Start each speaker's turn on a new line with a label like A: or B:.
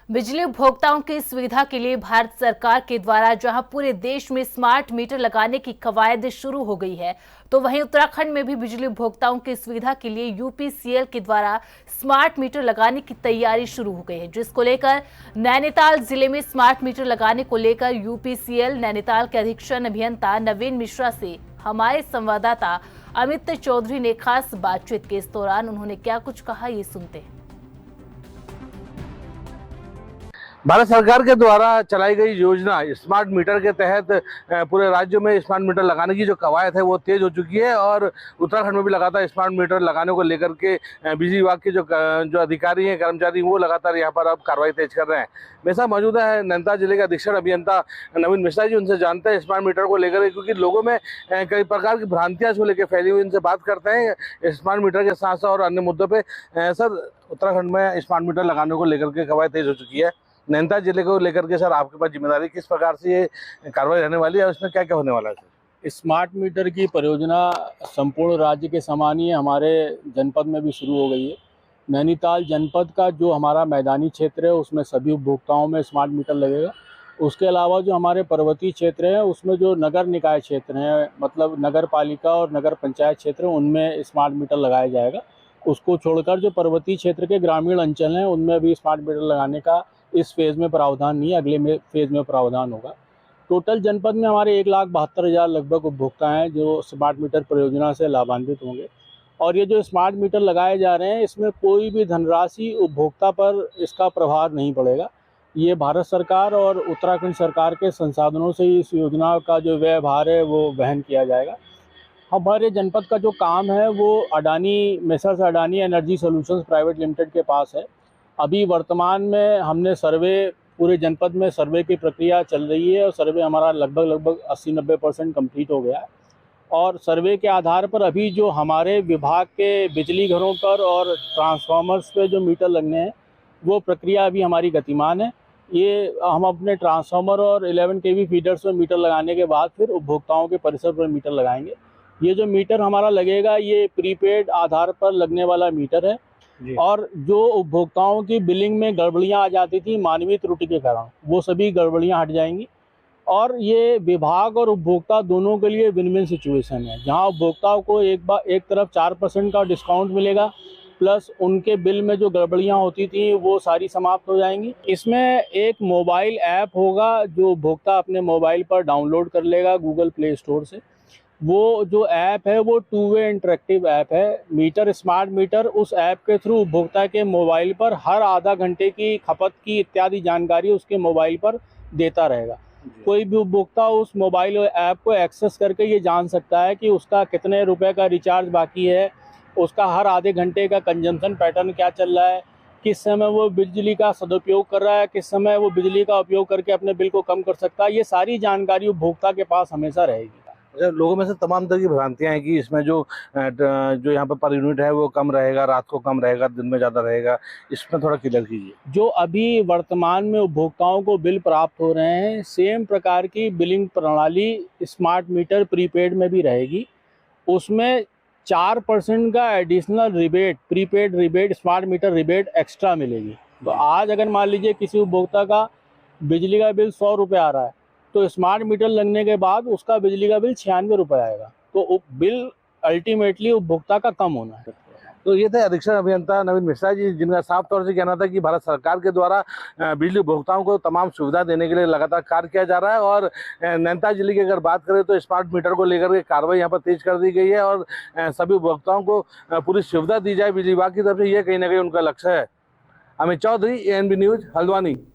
A: बिजली उपभोक्ताओं की सुविधा के लिए भारत सरकार के द्वारा जहां पूरे देश में स्मार्ट मीटर लगाने की कवायद शुरू हो गई है, तो वहीं उत्तराखंड में भी बिजली उपभोक्ताओं की सुविधा के लिए यूपीसीएल के द्वारा स्मार्ट मीटर लगाने की तैयारी शुरू हो गई है, जिसको लेकर नैनीताल जिले में स्मार्ट मीटर लगाने को लेकर यूपीसीएल नैनीताल के अधीक्षण अभियंता नवीन मिश्रा से हमारे संवाददाता अमित चौधरी ने खास बातचीत की। इस दौरान उन्होंने क्या कुछ कहा, ये सुनते हैं।
B: भारत सरकार के द्वारा चलाई गई योजना स्मार्ट मीटर के तहत पूरे राज्य में स्मार्ट मीटर लगाने की जो कवायद है वो तेज हो चुकी है और उत्तराखंड में भी लगातार स्मार्ट मीटर लगाने को लेकर के बिजली विभाग के जो अधिकारी हैं, कर्मचारी, वो लगातार यहाँ पर अब कार्रवाई तेज कर रहे हैं। मेरे साथ मौजूदा है नैनीताल जिले के अधीक्षण अभियंता नवीन मिश्रा जी। उनसे जानते हैं स्मार्ट मीटर को लेकर, क्योंकि लोगों में कई प्रकार की भ्रांतियाँ इसको लेकर फैली हुई, इनसे बात करते हैं स्मार्ट मीटर के साथ साथ और अन्य मुद्दों पर। सर, उत्तराखंड में स्मार्ट मीटर लगाने को लेकर के कवायद तेज हो चुकी है, नैनीताल जिले को लेकर के सर आपके पास जिम्मेदारी किस प्रकार से ये कार्रवाई रहने वाली है और इसमें क्या क्या होने वाला है सर?
C: स्मार्ट मीटर की परियोजना संपूर्ण राज्य के समान ही हमारे जनपद में भी शुरू हो गई है। नैनीताल जनपद का जो हमारा मैदानी क्षेत्र है उसमें सभी उपभोक्ताओं में स्मार्ट मीटर लगेगा। उसके अलावा जो हमारे पर्वतीय क्षेत्र हैं उसमें जो नगर निकाय क्षेत्र हैं, मतलब नगर पालिका और नगर पंचायत क्षेत्र, उनमें स्मार्ट मीटर लगाया जाएगा। उसको छोड़कर जो पर्वतीय क्षेत्र के ग्रामीण अंचल हैं उनमें भी स्मार्ट मीटर लगाने का इस फेज़ में प्रावधान नहीं है, अगले फेज़ में प्रावधान होगा। टोटल जनपद में हमारे 1,72,000 लगभग उपभोक्ता हैं जो स्मार्ट मीटर परियोजना से लाभान्वित होंगे। और ये जो स्मार्ट मीटर लगाए जा रहे हैं इसमें कोई भी धनराशि उपभोक्ता पर इसका प्रभाव नहीं पड़ेगा। ये भारत सरकार और उत्तराखंड सरकार के संसाधनों से इस योजना का जो व्यय भार है वो वहन किया जाएगा। हमारे जनपद का जो काम है वो messrs Adani energy solutions private limited के पास है। अभी वर्तमान में हमने पूरे जनपद में सर्वे की प्रक्रिया चल रही है और सर्वे हमारा लगभग 80-90% कंप्लीट हो गया है। और सर्वे के आधार पर अभी जो हमारे विभाग के बिजली घरों पर और ट्रांसफार्मर्स पे जो मीटर लगने हैं वो प्रक्रिया अभी हमारी गतिमान है। ये हम अपने ट्रांसफार्मर और 11 kV फीडर्स में मीटर लगाने के बाद फिर उपभोक्ताओं के परिसर पर मीटर लगाएंगे। ये जो मीटर हमारा लगेगा ये प्रीपेड आधार पर लगने वाला मीटर है। और जो उपभोक्ताओं की बिलिंग में गड़बड़ियां आ जाती थी मानवीय त्रुटि के कारण, वो सभी गड़बड़ियां हट जाएंगी। और ये विभाग और उपभोक्ता दोनों के लिए विन विन सिचुएशन है, जहां उपभोक्ताओं को एक तरफ 4% का डिस्काउंट मिलेगा, प्लस उनके बिल में जो गड़बड़ियां होती थी वो सारी समाप्त हो जाएंगी। इसमें एक मोबाइल ऐप होगा जो उपभोक्ता अपने मोबाइल पर डाउनलोड कर लेगा गूगल प्ले स्टोर से। वो जो ऐप है वो 2-वे इंटरेक्टिव ऐप है। स्मार्ट मीटर उस ऐप के थ्रू उपभोक्ता के मोबाइल पर हर आधा घंटे की खपत की इत्यादि जानकारी उसके मोबाइल पर देता रहेगा। कोई भी उपभोक्ता उस मोबाइल ऐप को एक्सेस करके ये जान सकता है कि उसका कितने रुपए का रिचार्ज बाकी है, उसका हर आधे घंटे का कंजम्पशन पैटर्न क्या चल रहा है, किस समय वो बिजली का सदुपयोग कर रहा है, किस समय वो बिजली का उपयोग करके अपने बिल को कम कर सकता है। ये सारी जानकारी उपभोक्ता के पास हमेशा रहेगी।
B: लोगों में से तमाम तरह की भ्रांतियां हैं कि इसमें जो यहाँ पर यूनिट है वो कम रहेगा, रात को कम रहेगा, दिन में ज़्यादा रहेगा। इसमें थोड़ा क्लियर कीजिए।
C: जो अभी वर्तमान में उपभोक्ताओं को बिल प्राप्त हो रहे हैं सेम प्रकार की बिलिंग प्रणाली स्मार्ट मीटर प्रीपेड में भी रहेगी। उसमें 4% का additional rebate, prepaid rebate, smart meter rebate extra मिलेगी। तो आज अगर मान लीजिए किसी उपभोक्ता का बिजली का बिल 100 रुपये आ रहा है तो स्मार्ट मीटर लगने के बाद उसका बिजली का बिल 96 रुपये आएगा। तो बिल अल्टीमेटली उपभोक्ता का कम होना है।
B: तो ये थे अधीक्षण अभियंता नवीन मिश्रा जी, जिनका साफ तौर से कहना था कि भारत सरकार के द्वारा बिजली उपभोक्ताओं को तमाम सुविधा देने के लिए लगातार कार्य किया जा रहा है। और नैनीताल जिले की अगर बात करें तो स्मार्ट मीटर को लेकर के कार्रवाई यहाँ पर तेज कर दी गई है और सभी उपभोक्ताओं को पूरी सुविधा दी जाए बिजली विभाग की तरफ से, ये कहीं ना कहीं उनका लक्ष्य है। Amit Chaudhary, ANB news, Haldwani.